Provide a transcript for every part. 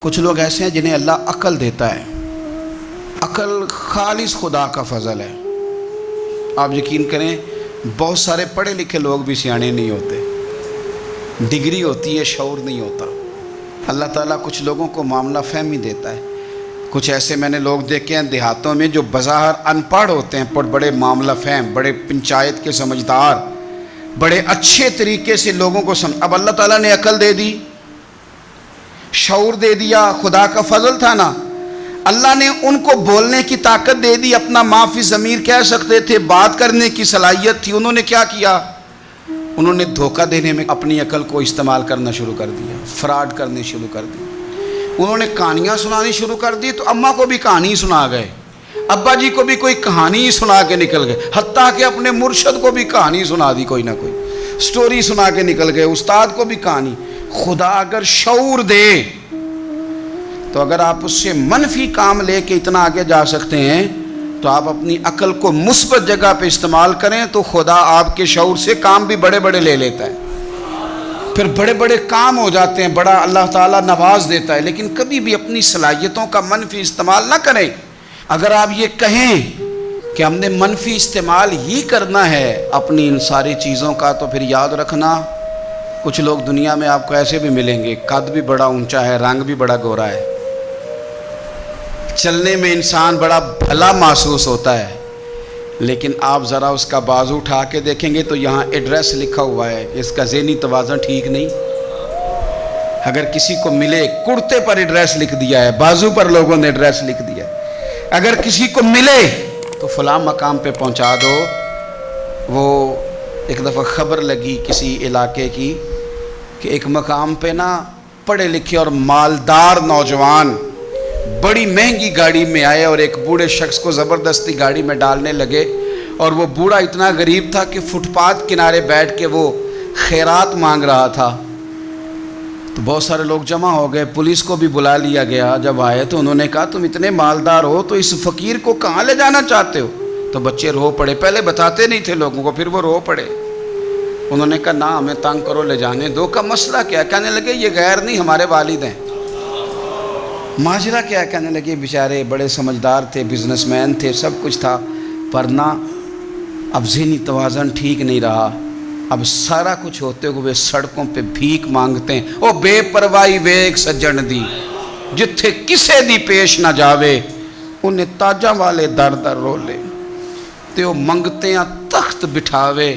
کچھ لوگ ایسے ہیں جنہیں اللہ عقل دیتا ہے، عقل خالص خدا کا فضل ہے۔ آپ یقین کریں بہت سارے پڑھے لکھے لوگ بھی سیانے نہیں ہوتے، ڈگری ہوتی ہے شعور نہیں ہوتا۔ اللہ تعالیٰ کچھ لوگوں کو معاملہ فہمی دیتا ہے۔ کچھ ایسے میں نے لوگ دیکھے ہیں دیہاتوں میں جو بظاہر ان پڑھ ہوتے ہیں پر بڑے معاملہ فہم، بڑے پنچایت کے سمجھدار، بڑے اچھے طریقے سے لوگوں کو اب اللہ تعالیٰ نے عقل دے دی، شعور دے دیا، خدا کا فضل تھا نا۔ اللہ نے ان کو بولنے کی طاقت دے دی، اپنا ما فی ضمیر کہہ سکتے تھے، بات کرنے کی صلاحیت تھی۔ انہوں نے کیا کیا؟ انہوں نے دھوکہ دینے میں اپنی عقل کو استعمال کرنا شروع کر دیا، فراڈ کرنے شروع کر دی۔ انہوں نے کہانیاں سنانی شروع کر دی تو اماں کو بھی کہانی سنا گئے، ابا جی کو بھی کوئی کہانی سنا کے نکل گئے، حتیٰ کہ اپنے مرشد کو بھی کہانی سنا دی، کوئی نہ کوئی سٹوری سنا کے نکل گئے، استاد کو بھی کہانی۔ خدا اگر شعور دے تو اگر آپ اس سے منفی کام لے کے اتنا آگے جا سکتے ہیں تو آپ اپنی عقل کو مثبت جگہ پہ استعمال کریں تو خدا آپ کے شعور سے کام بھی بڑے بڑے لے لیتا ہے، پھر بڑے بڑے کام ہو جاتے ہیں، بڑا اللہ تعالیٰ نواز دیتا ہے۔ لیکن کبھی بھی اپنی صلاحیتوں کا منفی استعمال نہ کریں۔ اگر آپ یہ کہیں کہ ہم نے منفی استعمال ہی کرنا ہے اپنی ان ساری چیزوں کا، تو پھر یاد رکھنا کچھ لوگ دنیا میں آپ کو ایسے بھی ملیں گے، قد بھی بڑا اونچا ہے، رنگ بھی بڑا گورا ہے، چلنے میں انسان بڑا بھلا محسوس ہوتا ہے، لیکن آپ ذرا اس کا بازو اٹھا کے دیکھیں گے تو یہاں ایڈریس لکھا ہوا ہے کہ اس کا ذہنی توازن ٹھیک نہیں۔ اگر کسی کو ملے، کرتے پر ایڈریس لکھ دیا ہے، بازو پر لوگوں نے ایڈریس لکھ دیا ہے، اگر کسی کو ملے تو فلاں مقام پہ پہنچا دو۔ وہ ایک دفعہ خبر لگی کسی علاقے کی کہ ایک مقام پہ نا پڑھے لکھے اور مالدار نوجوان بڑی مہنگی گاڑی میں آئے اور ایک بوڑھے شخص کو زبردستی گاڑی میں ڈالنے لگے، اور وہ بوڑھا اتنا غریب تھا کہ فٹ پاتھ کنارے بیٹھ کے وہ خیرات مانگ رہا تھا۔ تو بہت سارے لوگ جمع ہو گئے، پولیس کو بھی بلا لیا گیا۔ جب آئے تو انہوں نے کہا تم اتنے مالدار ہو تو اس فقیر کو کہاں لے جانا چاہتے ہو؟ تو بچے رو پڑے، پہلے بتاتے نہیں تھے لوگوں کو، پھر وہ رو پڑے۔ انہوں نے کہا نہ ہمیں تنگ کرو، لے جانے دو۔ کا مسئلہ کیا؟ کہنے لگے یہ غیر نہیں ہمارے والد ہیں۔ ماجرا کیا؟ کہنے لگے بیچارے بڑے سمجھدار تھے، بزنس مین تھے، سب کچھ تھا، پر نہ اب ذہنی توازن ٹھیک نہیں رہا، اب سارا کچھ ہوتے ہوئے سڑکوں پہ بھیک مانگتے ہیں۔ او بے پرواہی ویک سجن دی، جتھے کسے دی پیش نہ جاوے، انہیں تاجاں والے در در رولے، تے او منگتے ہیں تخت بٹھاوے،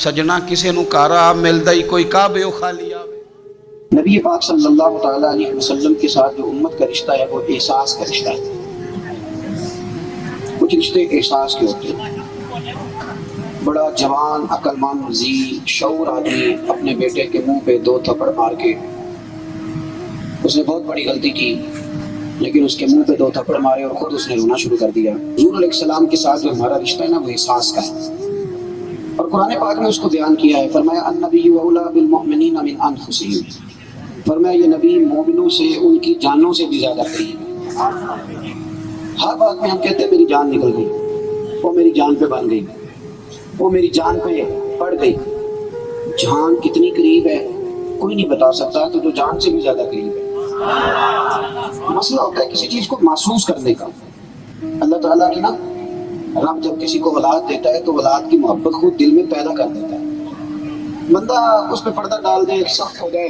سجنا کسے نو کارا ملدا ہی کوئی کعبے او خالی آوے۔ نبی پاک صلی اللہ تعالیٰ علیہ وسلم کے ساتھ جو امت کا رشتہ ہے وہ احساس کا رشتہ ہے۔ کچھ رشتے احساس کے ہوتے ہیں۔ بڑا جوان عقل مند ذی شعور آدمی اپنے بیٹے کے منہ پہ 2 تھپڑ مار کے، اس نے بہت بڑی غلطی کی لیکن اس کے منہ پہ 2 تھپڑ مارے اور خود اس نے رونا شروع کر دیا۔ حضور علیہ السلام کے ساتھ جو ہمارا رشتہ ہے نا وہ احساس کا ہے، اور قرآن پاک نے اس کو بیان کیا ہے۔ فرمایا النبی اولیٰ بالمؤمنین من انفسہم، فرمایا یہ نبی مومنوں سے ان کی جانوں سے بھی زیادہ قریب ہے۔ ہر بات میں ہم کہتے ہیں میری جان نکل گئی، وہ میری جان پہ بن گئی، وہ میری جان پہ پڑ گئی۔ جان کتنی قریب ہے کوئی نہیں بتا سکتا، تو جو جان سے بھی زیادہ قریب ہے۔ مسئلہ ہوتا ہے کسی چیز کو محسوس کرنے کا۔ اللہ تعالیٰ کی نا رب جب کسی کو اولاد دیتا ہے تو اولاد کی محبت خود دل میں پیدا کر دیتا ہے۔ بندہ اس پہ پردہ ڈال دے، سخت ہو جائے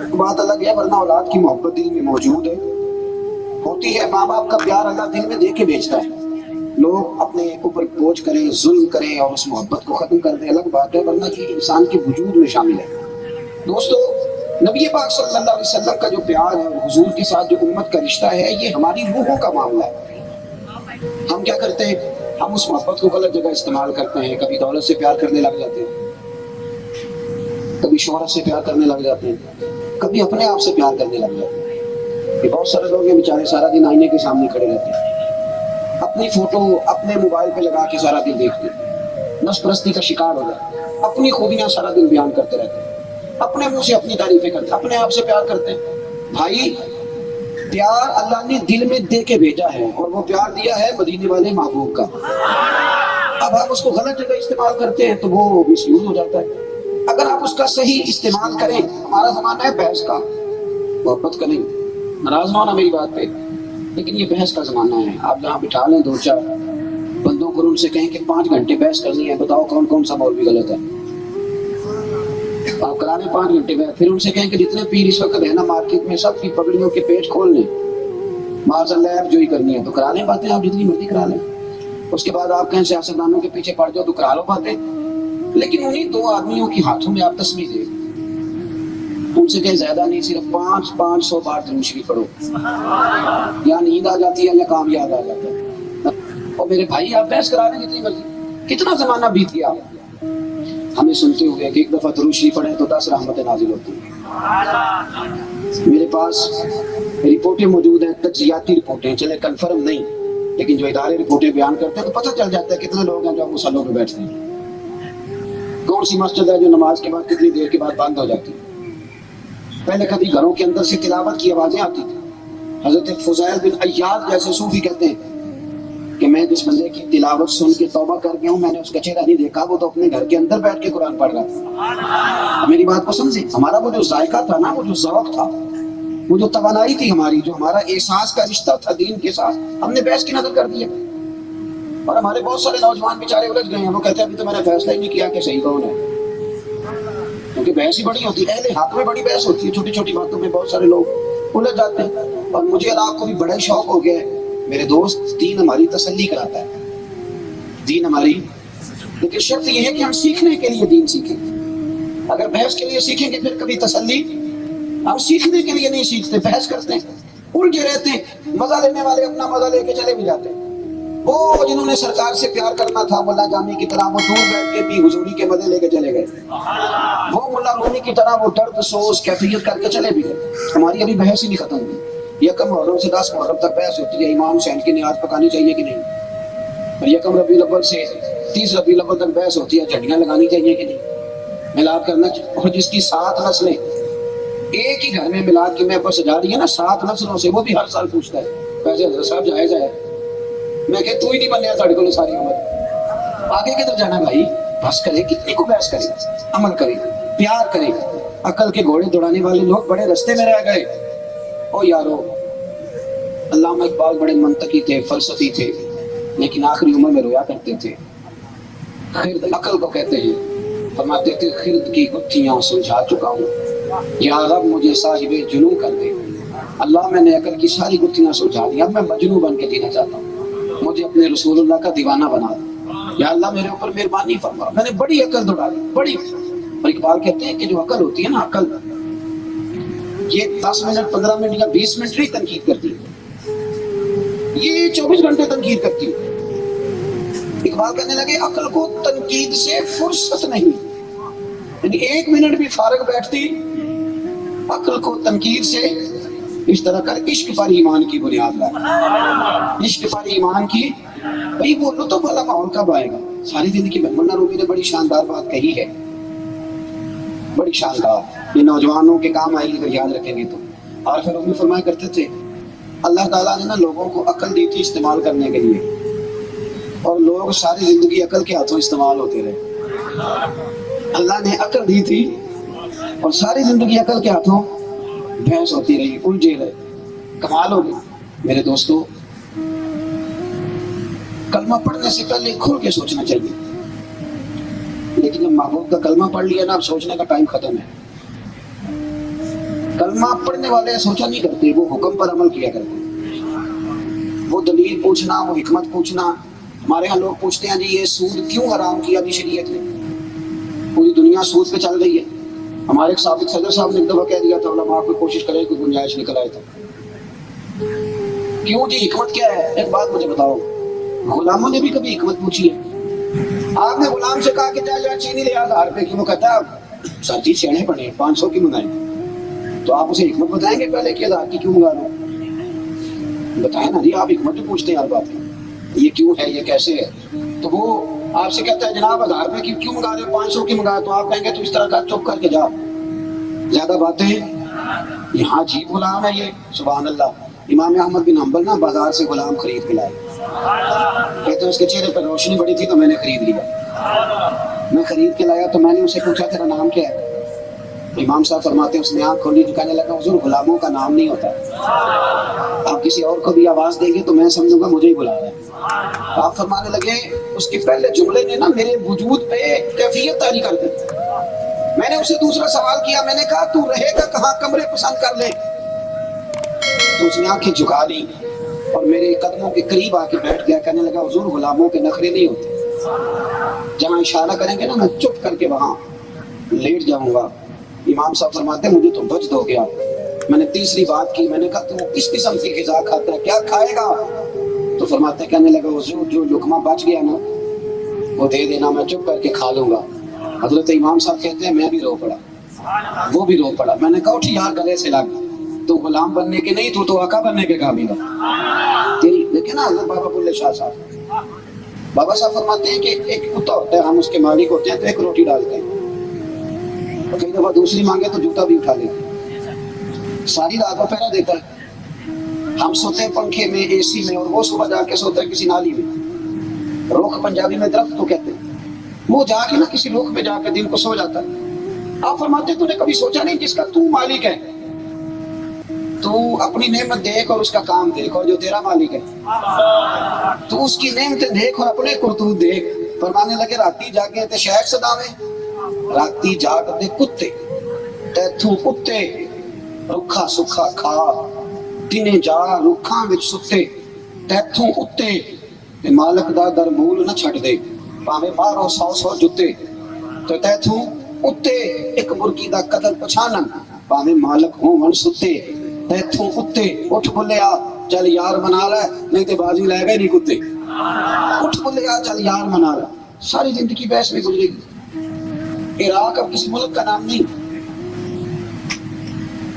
تو بات الگ ہے، ورنہ اولاد کی محبت دل میں موجود ہے، ہوتی ہے۔ ماں باپ کا پیار اللہ دل میں دے کے بھیجتا ہے۔ لوگ اپنے اوپر بوجھ کریں، ظلم کریں اور اس محبت کو ختم کر دیں، الگ بات ہے، ورنہ یہ انسان کے وجود میں شامل ہے۔ دوستو، نبی پاک صلی اللہ علیہ وسلم کا جو پیار ہے، حضور کے ساتھ جو امت کا رشتہ ہے، یہ ہماری روحوں کا معاملہ ہے۔ ہم کیا کرتے ہیں؟ ہم اس محبت کو غلط جگہ استعمال کرتے ہیں۔ کبھی دولت سے پیار کرنے لگ جاتے ہیں، کبھی شہرت سے پیار کرنے لگ جاتے ہیں، کبھی اپنے آپ سے پیار کرنے لگ جاتے ہیں۔ یہ بہت سارے لوگ ہیں بیچارے سارا دن آئینے کے سامنے کھڑے رہتے ہیں، اپنی فوٹو اپنے موبائل پہ لگا کے سارا دن دیکھتے ہیں، نفس پرستی کا شکار ہو جاتے ہیں، اپنی خوبیاں سارا دن بیان کرتے رہتے ہیں، اپنے منہ سے اپنی تعریفیں کرتے ہیں، اپنے آپ سے پیار کرتے ہیں۔ بھائی، پیار اللہ نے دل میں دے کے بھیجا ہے، اور وہ پیار دیا ہے مدینے والے محبوب کا۔ اب آپ اس کو غلط جگہ استعمال کرتے ہیں تو وہ مس یوز ہو جاتا ہے۔ اگر آپ اس کا صحیح استعمال کریں، ہمارا زمانہ ہے بحث کا، محبت کا نہیں۔ ناراض نہ ہونا میری بات پہ، لیکن یہ بحث کا زمانہ ہے. آپ جہاں بٹھا لیں 2-4 بندوں کو، ان سے کہیں کہ 5 گھنٹے بحث کرنی ہے، بتاؤ کون کون سا مولوی غلط ہے. آپ کرا لیں 5 گھنٹے بحث، پھر ان سے کہیں کہ جتنے پیر اس وقت ہے نا مارکیٹ میں، سب کی پگڑیوں کے پیٹ کھول لیں، معاذ اللہ آپ جو ہی کرنی ہے تو کرا لیں باتیں، آپ جتنی مرضی کرا لیں. اس کے بعد آپ کہیں سیاستدانوں کے پیچھے پڑ جاؤ تو کرا لو باتیں، لیکن انہیں 2 آدمیوں کے ہاتھوں میں آپ تسبیح دیں، ان سے کہیں زیادہ نہیں، صرف 500 بار درود شریف پڑھو، یا نیند آ جاتی ہے یا کام یاد آ جاتا ہے. اور میرے بھائی آپ بحث کرا لیں جتنی مرضی. کتنا زمانہ بیت گیا ہمیں سنتے ہوئے کہ ایک دفعہ درود شریف پڑھیں تو 10 رحمتیں نازل ہوتی ہیں. میرے پاس رپورٹیں موجود ہیں، تجزیاتی رپورٹیں، چلے کنفرم نہیں، لیکن جو ادارے رپورٹیں بیان کرتے ہیں تو پتہ چل جاتا ہے کتنے لوگ ہیں جو مصلوں پہ بیٹھتے ہیں، کون سی مسجد ہے جو نماز کے بعد کتنی دیر کے بعد بند ہو جاتی ہے. پہلے کبھی گھروں کے اندر سے تلاوت کی آوازیں آتی تھی. حضرت فضیل بن عیاض جیسے صوفی کہتے ہیں کہ میں جس بندے کی تلاوت سن کے توبہ کر گیا ہوں، میں نے اس کا چہرہ نہیں دیکھا، وہ تو اپنے گھر کے اندر بیٹھ کے قرآن پڑھ رہا تھا. میری بات کو سمجھے، ہمارا وہ جو ذائقہ تھا نا، وہ جو ذوق تھا، وہ جو توانائی تھی ہماری، جو ہمارا احساس کا رشتہ تھا دین کے ساتھ، ہم نے بحث کی نظر کر دیا. اور ہمارے بہت سارے نوجوان بیچارے الجھ گئے ہیں، وہ کہتے ہیں ابھی تو میں نے فیصلہ ہی نہیں کیا کہ صحیح کون ہے، کیونکہ بحث ہی بڑی ہوتی ہے، اہل حق میں بڑی بحث ہوتی ہے، چھوٹی چھوٹی باتوں میں بہت سارے لوگ الجھ جاتے ہیں. اور مجھے اللہ کو بھی بڑا ہی شوق ہو گیا ہے، میرے دوست، دین ہماری تسلی کراتا ہے، دین ہماری، لیکن شرط یہ ہے کہ ہم سیکھنے کے لیے دین سیکھیں. اگر بحث کے لیے سیکھیں گے پھر کبھی تسلی، ہم سیکھنے کے لیے نہیں سیکھتے، بحث کرتے ہیں، الجھے رہتے ہیں. مزہ لینے والے اپنا مزہ لے کے چلے بھی جاتے ہیں. وہ جنہوں نے سرکار سے پیار کرنا تھا ملا جامی کی طرح، وہ دور بیٹھ کے بھی حضوری کے مزے لے کے چلے گئے. وہ ملا رومی کی طرح وہ درد سوز کیفیت کر کے چلے بھی گئے. ہماری ابھی بحث ہی نہیں ختم ہوئی. یکم محرم سے 10 محرم تک بحث ہوتی ہے، امام حسین کی نیاز پکانی چاہیے کہ نہیں. اور یکم ربیع الاول سے 30 ربیع الاول تک بحث ہوتی ہے، جھنڈیاں لگانی چاہیے کہ نہیں، میلاد کرنا چاہیے. اور جس کی 7 نسلیں ایک ہی گھر میں میلاد کی محفل سجا رہی ہے نا، 7 نسلوں سے، وہ بھی ہر سال پوچھتا ہے ویسے حضرت صاحب جائز ہے؟ میں کہ تو ہی نہیں بنیا ساڑھے کو ساری عمر، آگے کدھر جانا بھائی. بس کرے، کتنے کو بحث کرے، عمل کرے، پیار کرے. عقل کے گھوڑے دوڑانے والے لوگ بڑے رستے میں رہ گئے. او یارو، علامہ اقبال بڑے منطقی تھے، فلسفی تھے، لیکن آخری عمر میں رویا کرتے تھے. خرد عقل کو کہتے ہیں، فرماتے تھے خرد کی گتھیاں سلجھا چکا ہوں، یا رب مجھے صاحب جنوں کر دے. اللہ میں نے عقل کی ساری گتھیاں سلجھا دی، اب میں مجنوں بن کے جینا چاہتا ہوں، مجھے اپنے رسول اللہ کا دیوانہ بنا دے. یا اللہ میرے اوپر مہربانی فرما، میں نے بڑی عقل دوڑا دی، بڑی. اور اقبال کہتے ہیں کہ جو عقل ہوتی ہے نا، عقل یہ 10 منٹ 15 منٹ یا 20 منٹ نہیں تنقید کرتی، یہ 24 گھنٹے تنقید کرتی. اقبال کہنے لگے عقل کو تنقید سے فرصت نہیں، یعنی 1 منٹ بھی فارغ بیٹھتی عقل کو تنقید سے. اس طرح کر عشق پر ایمان کی بنیاد لائے، عشق پر ایمان کی. بھئی وہ لطف والا ماحول کب آئے گا؟ ساری زندگی میں مولانا رومی نے بڑی شاندار بات کہی ہے، بڑی شاندار، یہ نوجوانوں کے کام آئے گی اگر یاد رکھیں گے تو. عارف رومی فرمایا کرتے تھے اللہ تعالیٰ نے نا لوگوں کو عقل دی تھی استعمال کرنے کے لیے، اور لوگ ساری زندگی عقل کے ہاتھوں استعمال ہوتے رہے. اللہ نے عقل دی تھی اور ساری زندگی عقل کے ہاتھوں بحث ہوتی رہی، الجھے رہے. کمال ہو گئی. میرے دوستو، کلمہ پڑھنے سے پہلے کھل کے سوچنا چاہیے، لیکن جب محبوب کا کلمہ پڑھ لیا نا، اب سوچنے کا ٹائم ختم ہے. کلمہ پڑھنے والے سوچا نہیں کرتے، وہ حکم پر عمل کیا کرتے. وہ دلیل پوچھنا، وہ حکمت پوچھنا. ہمارے ہاں لوگ پوچھتے ہیں جی یہ سود کیوں حرام کیا جی شریعت نے؟ پوری دنیا سود پہ چل رہی ہے. ہمارے ایک سابق صدر صاحب نے ایک دفعہ کہہ دیا تھا علماء کو کوشش کرے کوئی گنجائش نکل آئے. تو کیوں جی، حکمت کیا ہے؟ ایک بات مجھے بتاؤ، غلاموں نے بھی کبھی حکمت پوچھی ہے؟ آپ نے غلام سے کہا کہ جا چینی لے 1000 روپے کی، وہ کہتا ہے سر جی سیانے پڑے 500 کی منگائیں. تو آپ اسے حکمت بتائیں گے پہلے کہ 1000 کی کیوں منگا لو؟ بتائیں نا جی، آپ حکمت بھی پوچھتے ہیں ہر بات کی، یہ کیوں ہے، یہ کیسے ہے. تو وہ آپ سے کہتا ہے جناب 1000 روپے کی کیوں منگا رہے ہو، 500 کی منگا. تو آپ کہیں گے تو اس طرح کا چپ کر کے جا، زیادہ باتیں یہاں عجیب غلام ہے یہ. سبحان اللہ. امام احمد بن حنبل نا بازار سے غلام خرید کے لائے، کہتے ہیں اس کے چہرے پر روشنی بڑی تھی تو میں نے خرید لیا. میں خرید کے لایا تو میں نے اسے پوچھا تیرا نام کیا ہے؟ امام صاحب فرماتے ہیں اس نے آنکھ کھولی تو کہنے لگا حضور غلاموں کا نام نہیں ہوتا، آپ کسی اور کو بھی آواز دیں گے تو میں سمجھوں گا مجھے ہی بلا رہے ہیں۔ آپ فرمانے لگے اس کے پہلے جملے نے نا میرے وجود پہ کیفیت طاری کر دی۔ میں نے اسے دوسرا سوال کیا، میں نے کہا تو رہے گا کہاں، کمرے پسند کر لے؟ تو اس نے آنکھیں جھکا لی اور میرے قدموں کے قریب آ کے بیٹھ گیا، کہنے لگا حضور غلاموں کے نخرے نہیں ہوتے، جہاں اشارہ کریں گے نا میں چپ کر کے وہاں لیٹ جاؤں گا۔ امام صاحب فرماتے ہیں مجھے تو وجد ہو گیا۔ میں نے تیسری بات کی، میں نے کہا تو کس قسم کی غذا کھاتا ہے، کیا کھائے گا؟ تو فرماتے ہیں کہنے لگا حضور جو لقمہ بچ گیا نا وہ دے دینا، میں چپ کر کے کھا لوں گا۔ حضرت امام صاحب کہتے ہیں میں بھی رو پڑا، وہ بھی رو پڑا۔ میں نے کہا اٹھ یار گلے سے لگ، تو غلام بننے کے نہیں تو آقا بننے کے قابل ہے تیری۔ دیکھیں نا حضرت بابا بلے شاہ صاحب، بابا صاحب فرماتے ہیں کہ ایک کتا ہوتا ہے، ہم اس کے مالک ہوتے ہیں تو ایک روٹی ڈالتے ہیں، اور کئی دفعہ دوسری مانگے تو جوتا بھی اٹھا لیتے ہیں، ساری رات وہ پہرا دیتا ہے۔ ہم سوتے ہیں پنکھے میں، اے سی میں، اور وہ صبح جا کے سوتا ہے کسی نالی میں۔ رخ پنجابی میں درخت کو کہتے ہیں، وہ جا کے نا کسی رخ میں جا کے دن کو سو جاتا ہے۔ آپ فرماتے ہیں تو نے کبھی سوچا نہیں جس کا تو مالک ہے، تو اپنی نعمت دیکھ اور اس کا کام دیکھ، اور جو تیرا مالک ہے تو اس کی نعمتیں دیکھ اور اپنے کرتوت دیکھ۔ فرمانے لگے راتی جاگے تے شیخ صدا میں، راتی جاگ دے کتے تیتھوں کتے رکھا سکھا کھا، دنے جا رکھاں وچ ستے تیتھوں اتے، تے مالک دا در مول نہ چھٹ دے، پاویں مارو 100 جتے تے تیتھوں اتے، ایک مرغی دا قتل پچھانن پاویں مالک ہون ستے تیتھوں اتے۔ اٹھ بلیا چل یار منا لے نہیں تے بازی لے گئے نہیں کتے، اٹھ بلیا چل یار منا لے۔ ساری زندگی بحث میں گزرے گی۔ عراق اب کسی ملک کا نام نہیں،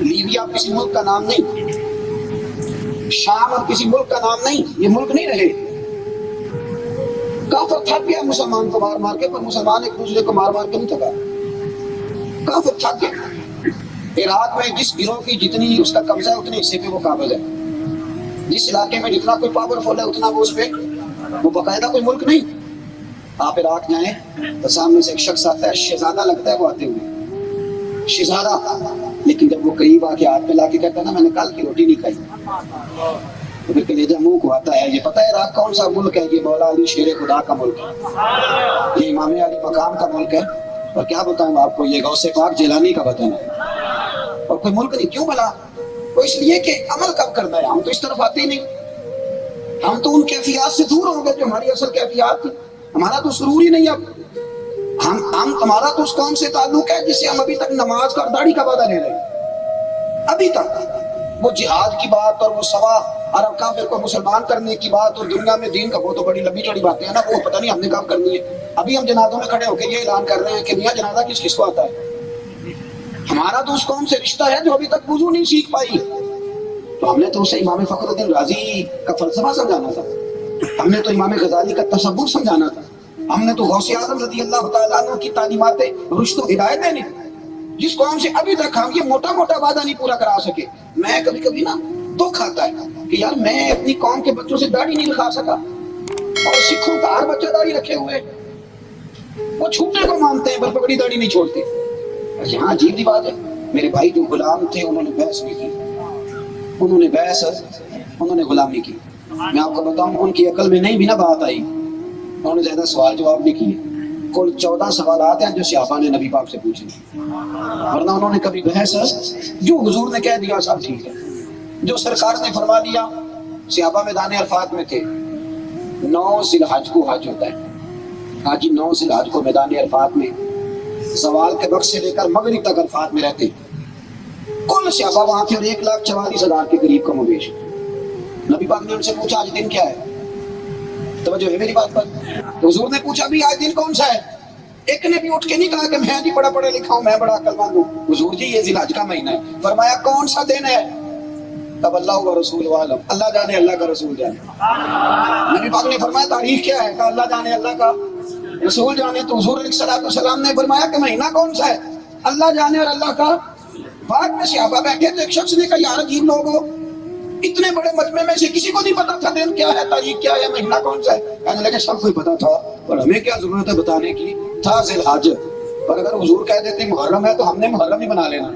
لیبیا اب کسی ملک کا نام نہیں، شام اب کسی ملک کا نام نہیں، یہ ملک نہیں رہے۔ کافر تھک گیا مسلمان کو مار مار کے، پر مسلمان ایک دوسرے کو مار مار کے نہیں تھکا، کافر تھک گیا۔ عراق میں جس گروہ کی جتنی اس کا قبضہ ہے اتنے حصے پہ وہ قابل ہے، جس علاقے میں جتنا کوئی پاورفل ہے اتنا وہ اس پہ، وہ باقاعدہ کوئی ملک نہیں۔ آپ عراق جائیں تو سامنے سے ایک شخص آتا ہے، شہزادہ لگتا ہے وہ آتے ہوئے، شہزادہ، لیکن جب وہ قریب آ کے ہاتھ پہ لا کے کہتا ہے نا میں نے کل کی روٹی نہیں کھائی، تو پھر کلیجہ منہ کو آتا ہے۔ یہ پتہ ہے عراق کون سا ملک ہے؟ یہ مولا علی شیر خدا کا ملک ہے، یہ امام علی مقام کا ملک ہے، اور کیا بتاؤں آپ کو یہ غوث پاک جیلانی کا وطن ہے، اور کوئی ملک نہیں۔ کیوں بھلا؟ وہ اس لیے کہ عمل کب کرنا ہے، ہم تو اس طرف آتے ہی نہیں، ہم تو ان کیفیات سے دور ہو گئے جو ہماری اصل کیفیات تھی۔ ہمارا تو سرور ہی نہیں اب، ہم ہمارا تو اس قوم سے تعلق ہے جسے ہم ابھی تک نماز کا اور داڑھی کا وعدہ لے رہے ہیں، ابھی تک۔ وہ جہاد کی بات اور وہ سوا عرب کافر کو مسلمان کرنے کی بات اور دنیا میں دین کا، وہ تو بڑی لمبی چوڑی باتیں ہیں نا، وہ پتہ نہیں ہم نے کب کرنی ہے۔ ابھی ہم جنازوں میں کھڑے ہو کے یہ اعلان کر رہے ہیں کہ میاں جنازہ کس کس کو آتا ہے۔ ہمارا تو اس قوم سے رشتہ ہے جو ابھی تک وضو نہیں سیکھ پائی، تو ہم نے تو اسے امام فخر الدین رازی کا فلسفہ سمجھانا تھا، ہم نے تو امام غزالی کا تصور سمجھانا تھا، ہم نے تو غوث اعظم رضی اللہ تعالیٰ عنہ کی تعلیمات رشد و ہدایت دینی تھی۔ جس قوم سے ابھی تک ہم یہ موٹا موٹا وعدہ نہیں پورا کرا سکے، میں کبھی کبھی نا دکھ آتا ہے کہ یار میں اپنی قوم کے بچوں سے داڑھی نہیں رکھا سکا، اور سکھوں کا ہر بچہ داڑھی رکھے ہوئے، وہ چھوٹے کو مانتے ہیں پر پگڑی داڑھی نہیں چھوڑتے۔ یہاں عجیب سی بات ہے، میرے بھائی جو غلام تھے انہوں نے بحث نہیں کی، انہوں نے غلامی کی۔ میں آپ کو بتاؤں ان کی عقل میں نہیں بھی نہ بات آئی، انہوں نے زیادہ سوال جواب نہیں کیے۔ کل 14 سوالات ہیں جو صحابہ نے نبی پاک سے پوچھے، ورنہ انہوں نے کبھی بحث، جو حضور نے کہہ دیا سب ٹھیک ہے، جو سرکار نے فرما دیا۔ صحابہ میدان عرفات میں تھے، 9 ذی الحج کو حج ہوتا ہے، حاجی 9 ذی الحج کو میدان عرفات میں زوال کے وقت سے لے کر مغرب تک عرفات میں رہتے، کل صحابہ وہاں تھے اور 1,44,000 کے قریب کم و بیش۔ نبی پاک نے ان سے پوچھا آج دن کیا ہے؟ توجہ ہے میری بات پر؟ تو حضور نے پوچھا بھی آج دن کون سا ہے؟ ایک نے بھی اٹھ کے نہیں کہا کہ میں جی بڑا پڑھا لکھا ہوں، میں بڑا عقل مند ہوں۔ حضور جی یہ ذی الحج کا مہینہ ہے، فرمایا کون سا دن ہے؟ تب اللہ و رسول عالم، اللہ جانے اللہ کا رسول جانے۔ نبی پاک نے فرمایا تاریخ کیا ہے؟ کہا اللہ جانے اللہ کا رسول جانے۔ تو حضور علیہ السلام نے فرمایا کہ مہینہ کون سا ہے؟ اللہ جانے اور اللہ کا۔ بعد میں صحابہ بیٹھے تو ایک شخص نے کہا یار عجیب لوگ ہو، اتنے بڑے مجمع میں سے کسی کو نہیں پتا تھا دن کیا ہے، تاریخ کیا ہے، مہینہ کون سا ہے؟ کہنے لگے سب کو پتا تھا اور ہمیں کیا ضرورت ہے بتانے کی، تھا ذی الحج۔ اور اگر حضور کہہ دیتے محرم ہے تو ہم نے محرم ہی بنا لینا.